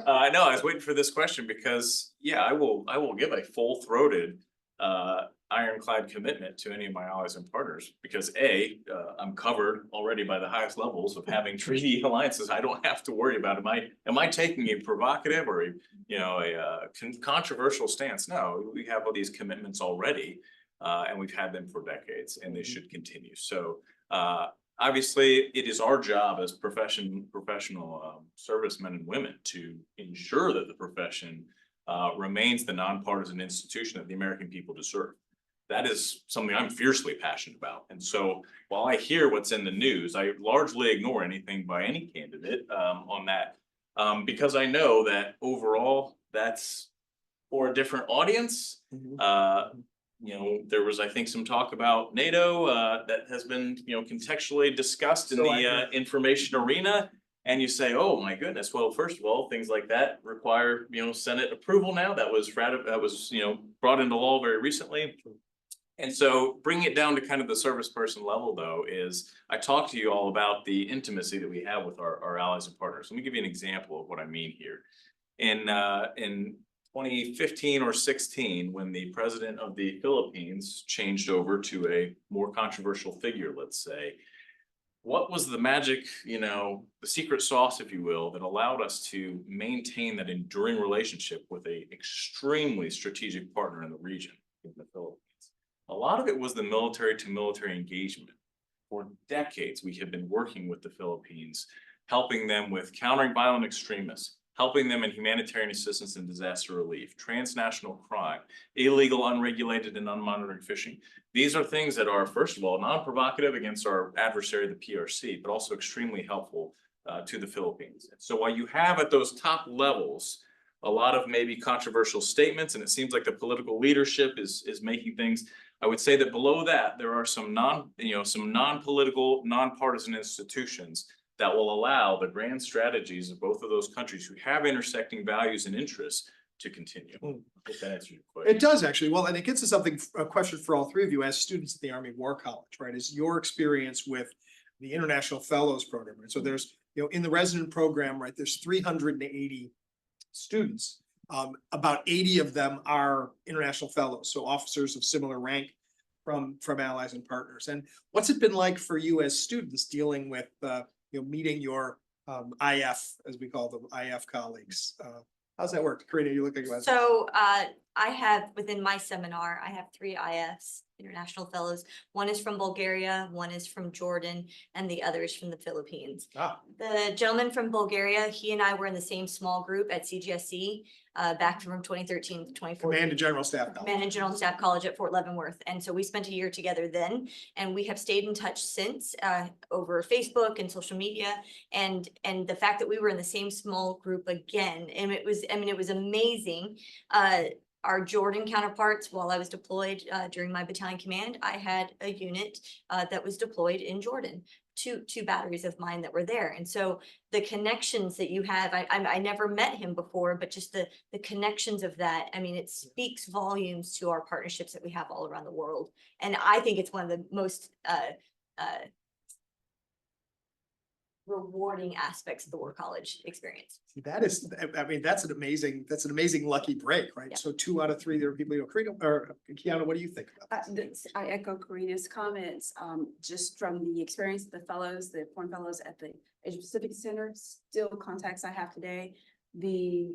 I was waiting for this question because, yeah, I will give a full-throated ironclad commitment to any of my allies and partners. Because I'm covered already by the highest levels of having treaty alliances. I don't have to worry about, am I taking a provocative or a controversial stance? No, we have all these commitments already, and we've had them for decades, and they should continue. So obviously, it is our job as professional servicemen and women to ensure that the profession remains the nonpartisan institution that the American people deserve. That is something I'm fiercely passionate about. And so while I hear what's in the news, I largely ignore anything by any candidate on that, because I know that overall that's for a different audience. There was, I think, some talk about NATO that has been, contextually discussed in the information arena. And you say, oh my goodness, well, first of all, things like that require, Senate approval now. That was brought into law very recently. And so bringing it down to kind of the service person level, though, is I talked to you all about the intimacy that we have with our allies and partners. Let me give you an example of what I mean here. In 2015 or 16, when the president of the Philippines changed over to a more controversial figure, let's say, what was the magic, the secret sauce, if you will, that allowed us to maintain that enduring relationship with a extremely strategic partner in the region, in the Philippines? A lot of it was the military to military engagement. For decades, we have been working with the Philippines, helping them with countering violent extremists, helping them in humanitarian assistance and disaster relief, transnational crime, illegal, unregulated, and unmonitored fishing. These are things that are, first of all, non-provocative against our adversary, the PRC, but also extremely helpful to the Philippines. So while you have at those top levels a lot of maybe controversial statements, and it seems like the political leadership is making things, I would say that below that, there are some non-political, nonpartisan institutions that will allow the grand strategies of both of those countries who have intersecting values and interests to continue. I hope that answers your question. It does actually. Well, and it gets to a question for all three of you as students at the Army War College, right? Is your experience with the International Fellows Program, right? So there's, in the resident program, right, there's 380 students. About 80 of them are international fellows, so officers of similar rank from allies and partners. And what's it been like for you as students dealing with, meeting your IF, as we call them, IF colleagues? How's that work? Karina, you looking at? So I have, within my seminar, I have 3 IFs, International Fellows. One is from Bulgaria, one is from Jordan, and the other is from the Philippines. The gentleman from Bulgaria, he and I were in the same small group at CGSC back from 2013 to 2014. Command and General Staff College. Command and General Staff College at Fort Leavenworth. And so we spent a year together then, and we have stayed in touch since over Facebook and social media. And the fact that we were in the same small group again, and it was amazing. Our Jordan counterparts, while I was deployed during my battalion command, I had a unit that was deployed in Jordan. Two batteries of mine that were there. And so the connections that you have, I never met him before, but just the connections of that, I mean, it speaks volumes to our partnerships that we have all around the world. And I think it's one of the most rewarding aspects of the War College experience. That is, I mean, that's an amazing lucky break, right? Yeah. So 2 out of 3, there are people, Karina or Kiana, what do you think about this? I echo Karina's comments, just from the experience of the fellows, the foreign fellows at the Asia-Pacific Center, still contacts I have today. We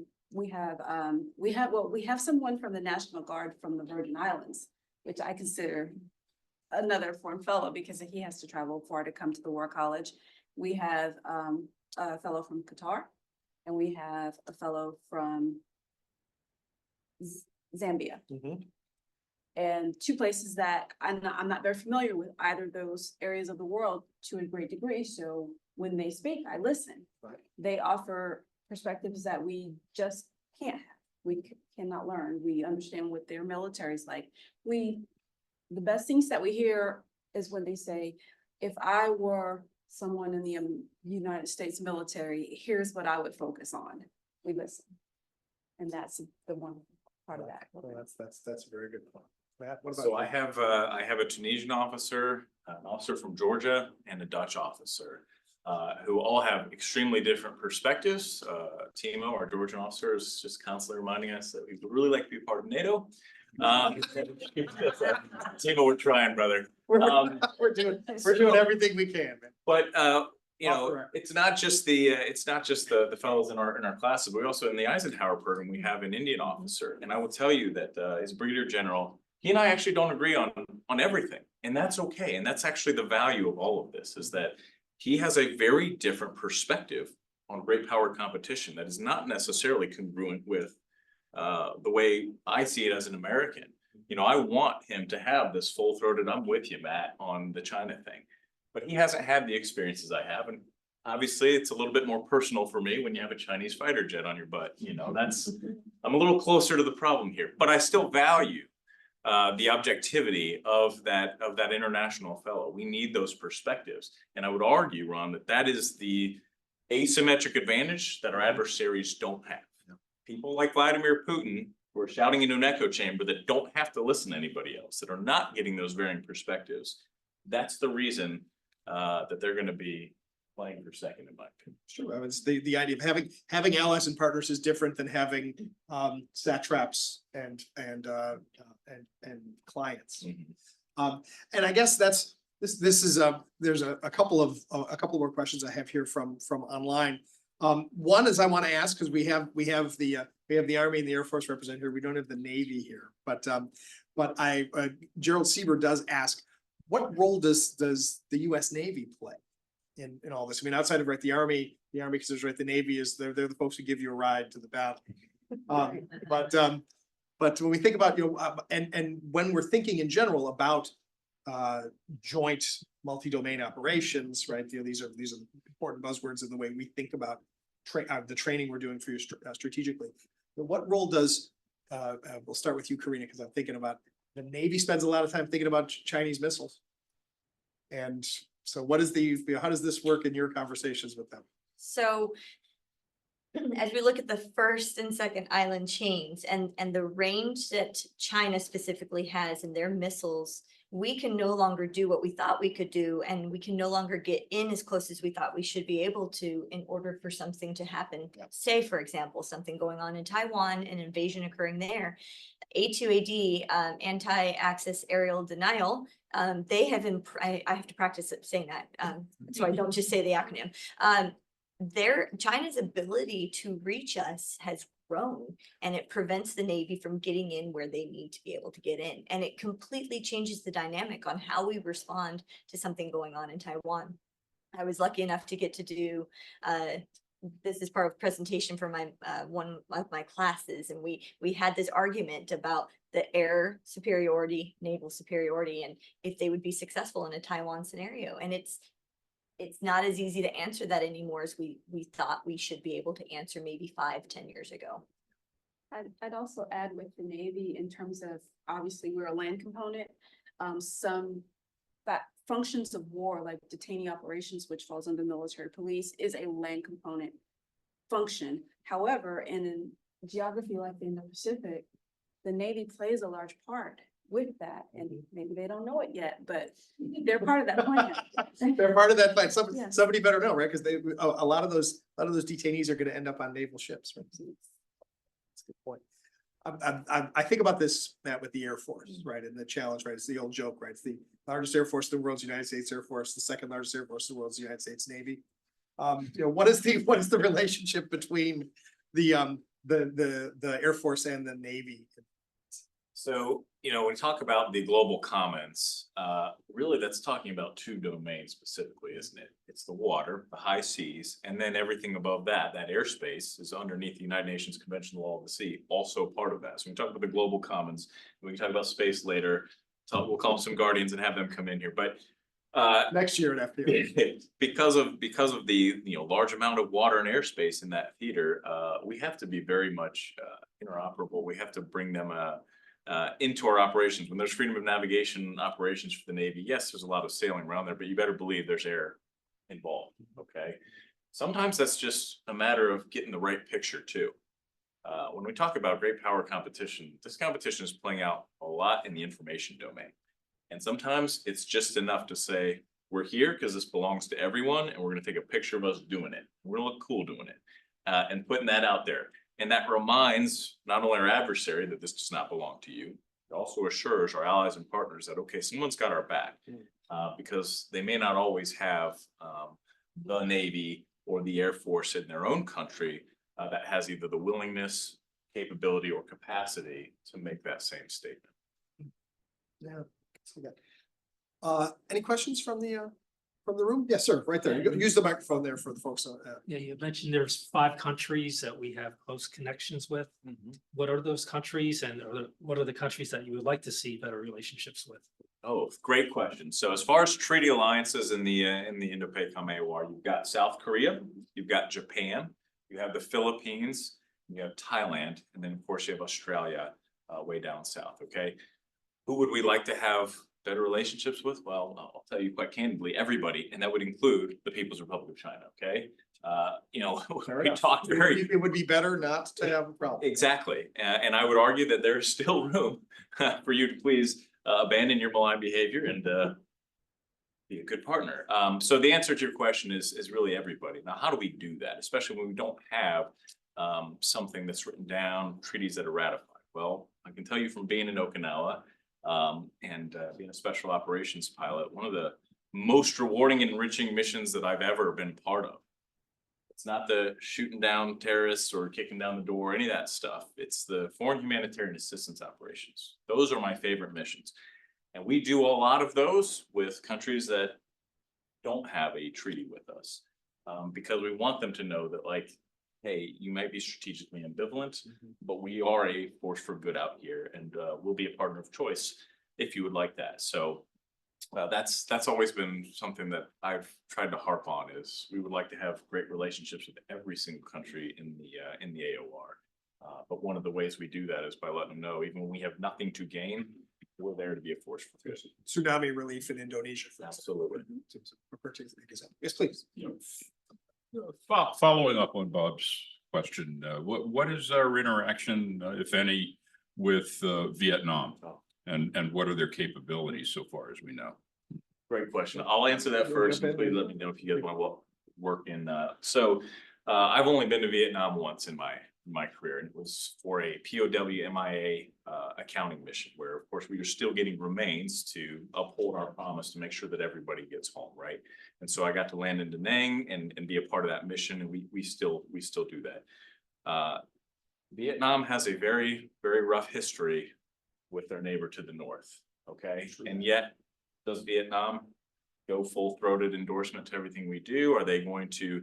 have someone from the National Guard from the Virgin Islands, which I consider another foreign fellow because he has to travel far to come to the War College. We have a fellow from Qatar, and we have a fellow from Zambia. And 2 places that I'm not very familiar with either of those areas of the world to a great degree. So when they speak, I listen. Right. They offer perspectives that we just can't have. We cannot learn. We understand what their military is like. The best things that we hear is when they say, if I were someone in the United States military, here's what I would focus on. We listen. And that's the one part of that. Well, that's a very good point. Matt, what about So you? I have a Tunisian officer, an officer from Georgia, and a Dutch officer, who all have extremely different perspectives. Timo, our Georgian officer, is just constantly reminding us that we would really like to be part of NATO. Timo, we're trying, brother. We're doing everything we can, man. But you Off know, the record. it's not just the fellows in our classes, but we also in the Eisenhower program, we have an Indian officer. And I will tell you that as a brigadier general, he and I actually don't agree on everything. And that's okay. And that's actually the value of all of this, is that he has a very different perspective on great power competition that is not necessarily congruent with the way I see it as an American. You know, I want him to have this full-throated, I'm with you, Matt, on the China thing. But he hasn't had the experiences I have. And obviously it's a little bit more personal for me when you have a Chinese fighter jet on your butt. You know, I'm a little closer to the problem here, but I still value the objectivity of that international fellow. We need those perspectives. And I would argue, Ron, that is the asymmetric advantage that our adversaries don't have. People like Vladimir Putin, who are shouting into an echo chamber, that don't have to listen to anybody else, that are not getting those varying perspectives. That's the reason that they're going to be playing for second, in my opinion. Sure, I mean, it's the idea of having allies and partners is different than having satraps and clients. And I guess that's this is there's a couple more questions I have here from online. One is I want to ask, because we have the Army and the Air Force represented here. We don't have the Navy here, but Gerald Sieber does ask, what role does the U.S. Navy play in all this? I mean, outside of the Army, because there's the Navy is they're the folks who give you a ride to the battle. But when we think about, and when we're thinking in general about joint multi-domain operations, right? These are important buzzwords in the way we think about the training we're doing for you strategically. But what role does we'll start with you, Karina, because I'm thinking about the Navy spends a lot of time thinking about Chinese missiles. And so how does this work in your conversations with them? So as we look at the first and second island chains and the range that China specifically has in their missiles, we can no longer do what we thought we could do, and we can no longer get in as close as we thought we should be able to in order for something to happen. Yep. Say, for example, something going on in Taiwan, an invasion occurring there. A2AD, anti-access aerial denial, they have, I have to practice saying that, so I don't just say the acronym. China's ability to reach us has grown, and it prevents the Navy from getting in where they need to be able to get in. And it completely changes the dynamic on how we respond to something going on in Taiwan. I was lucky enough to get to do, this is part of presentation for my one of my classes, and we had this argument about the air superiority, naval superiority, and if they would be successful in a Taiwan scenario. And it's not as easy to answer that anymore as we thought we should be able to answer maybe 5-10 years ago. I'd also add with the Navy in terms of, obviously we're a land component, some functions of war like detaining operations, which falls under military police, is a land component function. However, in a geography like the Indo-Pacific, the Navy plays a large part with that, and maybe they don't know it yet, but they're part of that plan. They're part of that plan. Yeah. Somebody better know, right? Because a lot of those detainees are going to end up on naval ships, right? That's a good point. I think about this, Matt, with the Air Force, right? And the challenge, right? It's the old joke, right? It's the largest Air Force in the world's United States Air Force, the second largest Air Force in the world's United States Navy. What is the relationship between the Air Force and the Navy? So, when we talk about the global commons, really that's talking about two domains specifically, isn't it? It's the water, the high seas, and then everything above that airspace is underneath the United Nations Convention on the Law of the Sea, also part of that. So we can talk about the global commons, we can talk about space later. So we'll call them some guardians and have them come in here, but Next year at FPRI. because of the large amount of water and airspace in that theater, we have to be very much interoperable. We have to bring them into our operations. When there's freedom of navigation operations for the Navy, yes, there's a lot of sailing around there, but you better believe there's air involved. Okay. Sometimes that's just a matter of getting the right picture too. When we talk about great power competition, this competition is playing out a lot in the information domain. And sometimes it's just enough to say, we're here because this belongs to everyone and we're gonna take a picture of us doing it. We're gonna look cool doing it, and putting that out there. And that reminds not only our adversary that this does not belong to you, it also assures our allies and partners that, okay, someone's got our back. Because they may not always have the Navy or the Air Force in their own country that has either the willingness, capability, or capacity to make that same statement. Yeah. See that. Any questions from the room? Yes, sir, right there. Use the microphone there for the folks. Yeah, you mentioned there's 5 countries that we have close connections with. What are those countries and what are the countries that you would like to see better relationships with? Oh, great question. So as far as treaty alliances in the Indo-Pacific war, you've got South Korea, you've got Japan, you have the Philippines, you have Thailand, and then of course you have Australia way down south, okay? Who would we like to have better relationships with? Well, I'll tell you quite candidly, everybody, and that would include the People's Republic of China, okay? We talked very. It would be better not to have a problem. Exactly, and I would argue that there is still room for you to please abandon your malign behavior and be a good partner. So the answer to your question is really everybody. Now, how do we do that, especially when we don't have something that's written down, treaties that are ratified? Well, I can tell you from being in Okinawa and being a special operations pilot, one of the most rewarding and enriching missions that I've ever been part of. It's not the shooting down terrorists or kicking down the door, any of that stuff. It's the foreign humanitarian assistance operations. Those are my favorite missions. And we do a lot of those with countries that don't have a treaty with us, because we want them to know that, like, hey, you might be strategically ambivalent, but we are a force for good out here, and we'll be a partner of choice if you would like that. So that's always been something that I've tried to harp on, is we would like to have great relationships with every single country in the AOR. But one of the ways we do that is by letting them know, even when we have nothing to gain, we're there to be a force for good. Tsunami relief in Indonesia. Absolutely. Yes, please. Following up on Bob's question, what is our interaction, if any, with Vietnam? And what are their capabilities so far as we know? Great question. I'll answer that first, and please let me know if you guys want to work in. I've only been to Vietnam once in my career, and it was for a POW MIA accounting mission, where of course we are still getting remains to uphold our promise to make sure that everybody gets home, right? And so I got to land in Da Nang and be a part of that mission, and we still do that. Vietnam has a very, very rough history with their neighbor to the north, okay? And yet, does Vietnam go full-throated endorsement to everything we do? Are they going to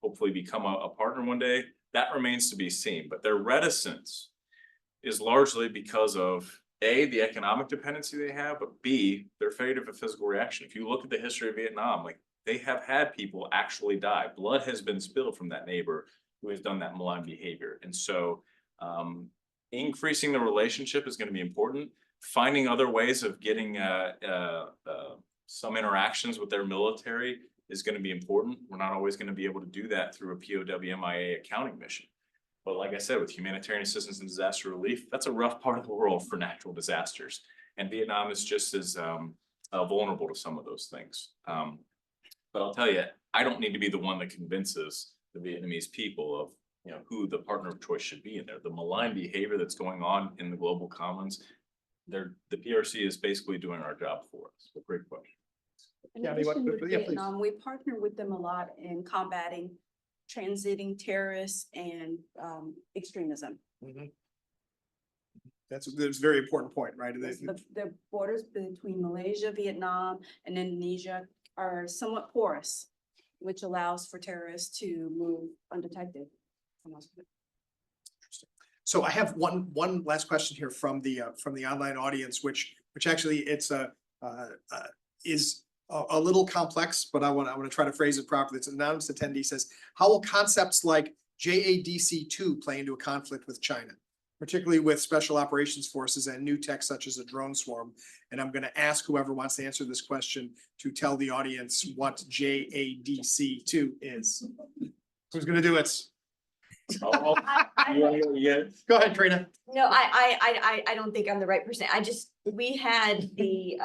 hopefully become a partner one day? That remains to be seen, but their reticence is largely because of A, the economic dependency they have, but B, their afraid of a physical reaction. If you look at the history of Vietnam, like, they have had people actually die. Blood has been spilled from that neighbor who has done that malign behavior. And so, increasing the relationship is going to be important. Finding other ways of getting some interactions with their military is going to be important. We're not always going to be able to do that through a POW MIA accounting mission. But like I said, with humanitarian assistance and disaster relief, that's a rough part of the world for natural disasters. And Vietnam is just as vulnerable to some of those things. But I'll tell you, I don't need to be the one that convinces the Vietnamese people of who the partner of choice should be in there. The malign behavior that's going on in the global commons, the PRC is basically doing our job for us. So great question. In Yeah, I mean, addition, with please. Vietnam, we partner with them a lot in combating transiting terrorists and extremism. That's a very important point, right? The borders between Malaysia, Vietnam, and Indonesia are somewhat porous, which allows for terrorists to move undetected. So I have one last question here from the online audience, which actually it's is a little complex, but I want to try to phrase it properly. It's an anonymous attendee says, how will concepts like JADC2 play into a conflict with China, particularly with special operations forces and new tech such as a drone swarm? And I'm going to ask whoever wants to answer this question to tell the audience what JADC2 is. Who's going to do it? Oh, yeah. Go ahead, Trina. No, I don't think I'm the right person. We had the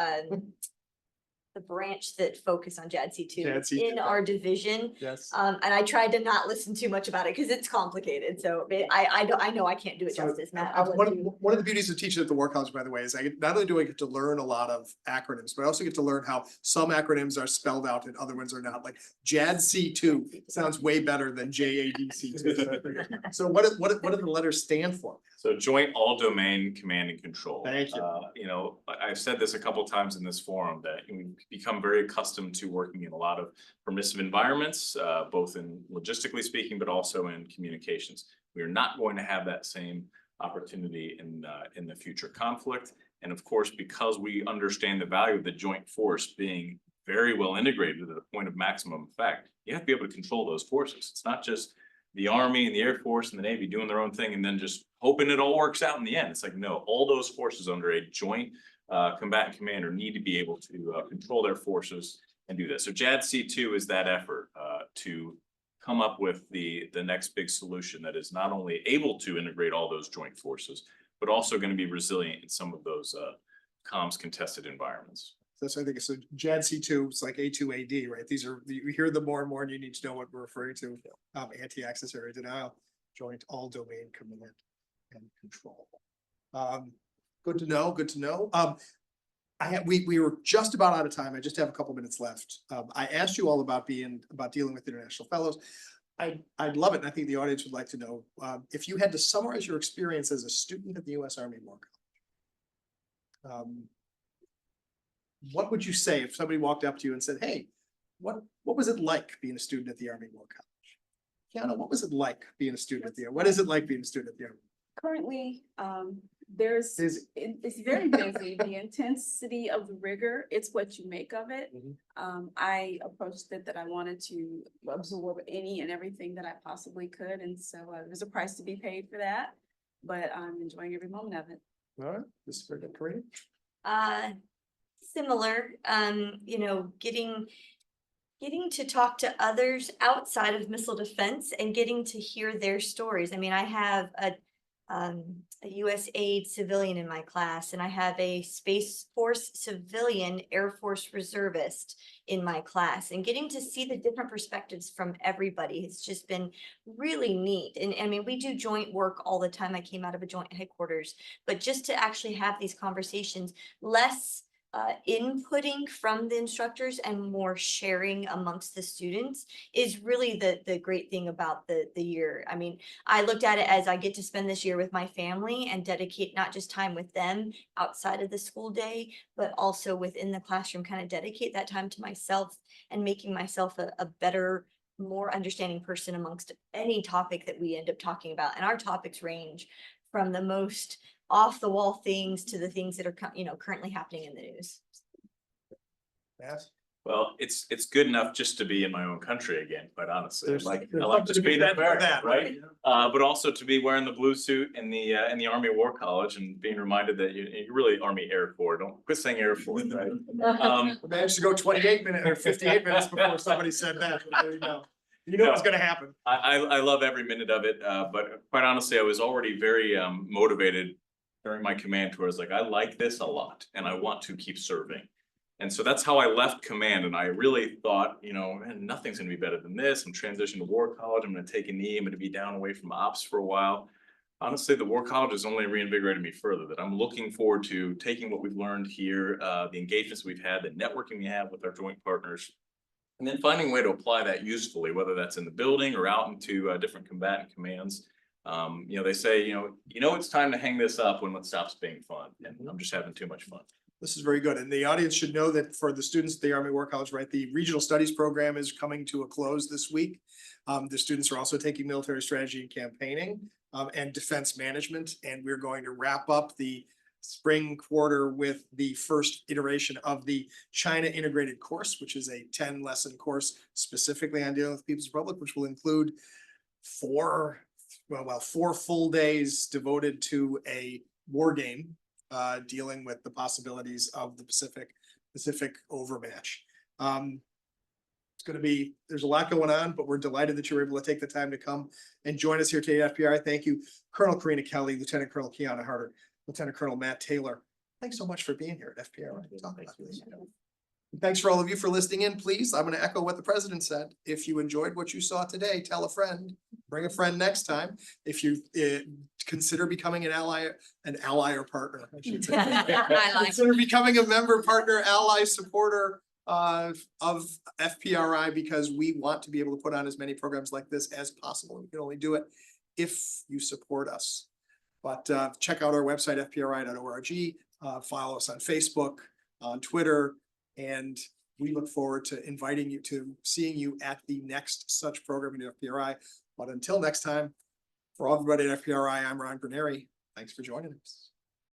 branch that focused on JADC2 JADC2, in our division. Yes. And I tried to not listen too much about it because it's complicated. So I know I can't do it So, justice, Matt. I'll let one, you. one of the beauties of teaching at the War College, by the way, is not only do I get to learn a lot of acronyms, but I also get to learn how some acronyms are spelled out and other ones are not. Like JADC2 sounds way better than JADC2. So what do the letters stand for? So joint all domain command and control. Thank you. You know, I've said this a couple times in this forum that we've become very accustomed to working in a lot of permissive environments, both in logistically speaking, but also in communications. We are not going to have that same opportunity in the future conflict. And of course, because we understand the value of the joint force being very well integrated to the point of maximum effect, you have to be able to control those forces. It's not just the Army and the Air Force and the Navy doing their own thing and then just hoping it all works out in the end. It's like, no, all those forces under a joint combatant commander need to be able to control their forces and do this. So JADC2 is that effort to come up with the next big solution that is not only able to integrate all those joint forces, but also going to be resilient in some of those comms contested environments. That's, I think it's a JADC2, it's like A2AD, right? These are, you hear them more and more and you need to know what we're referring to. Anti-access area denial, joint all domain command and control. Good to know, good to know. We were just about out of time. I just have a couple minutes left. I asked you all about dealing with international fellows. I'd love it, and I think the audience would like to know, if you had to summarize your experience as a student at the U.S. Army War College. What would you say if somebody walked up to you and said, hey, what was it like being a student at the Army War College? Kiana, what was it like being a student at the Army? What is it like being a student at the Army? Currently, it's very busy. The intensity of the rigor, it's what you make of it. I approached it that I wanted to absorb any and everything that I possibly could. And so there's a price to be paid for that, but I'm enjoying every moment of it. All right, this is very good, Karina. Similar, you know, getting to talk to others outside of missile defense and getting to hear their stories. I mean, I have a US aid civilian in my class, and I have a Space Force civilian Air Force reservist in my class, and getting to see the different perspectives from everybody. It's just been really neat. And I mean, we do joint work all the time. I came out of a joint headquarters, but just to actually have these conversations, less inputting from the instructors and more sharing amongst the students is really the great thing about the year. I mean, I looked at it as I get to spend this year with my family and dedicate not just time with them outside of the school day, but also within the classroom, kind of dedicate that time to myself and making myself a better, more understanding person amongst any topic that we end up talking about. And our topics range from the most off the wall things to the things that are, you know, currently happening in the news. Yes. Well, it's good enough just to be in my own country again, quite honestly. There's I like something to be said that for American, that, right? But also to be wearing the blue suit in the Army War College and being reminded that you're really Army Air Force. Don't quit saying Air Force, right? I managed to go 28 minutes or 58 minutes before somebody said that. There you go. You know what's gonna happen. I love every minute of it, but quite honestly, I was already very motivated during my command tours. Like, I like this a lot and I want to keep serving. And so that's how I left command. And I really thought, you know, man, nothing's gonna be better than this. I'm transitioning to War College. I'm gonna take a knee. I'm gonna be down away from ops for a while. Honestly, the War College has only reinvigorated me further, that I'm looking forward to taking what we've learned here, the engagements we've had, the networking we have with our joint partners, and then finding a way to apply that usefully, whether that's in the building or out into different combatant commands. You know, they say, you know, it's time to hang this up when it stops being fun. And I'm just having too much fun. This is very good. And the audience should know that for the students at the Army War College, right, the Regional Studies program is coming to a close this week. The students are also taking military strategy and campaigning and defense management. And we're going to wrap up the spring quarter with the first iteration of the China integrated course, which is a 10-lesson course specifically on dealing with the People's Republic, which will include four full days devoted to a war game dealing with the possibilities of the Pacific overmatch. there's a lot going on, but we're delighted that you were able to take the time to come and join us here today at FPRI. Thank you, Colonel Karina Kelly, Lieutenant Colonel Kiana Harder, Lieutenant Colonel Matt Taylor. Thanks so much for being here at FPRI. to talk about this. And thanks for all of you for listening in. Please, I'm going to echo what the president said. If you enjoyed what you saw today, tell a friend, bring a friend next time. If you consider becoming an ally or partner, I should say. I like Consider becoming a member, partner, ally, supporter of FPRI, because we want to be able to put on as many programs like this as possible. We can only do it if you support us. But check out our website, fpri.org, follow us on Facebook, on Twitter, and we look forward to inviting you to seeing you at the next such program in FPRI. But until next time, for everybody at FPRI, I'm Ron Graneri. Thanks for joining us.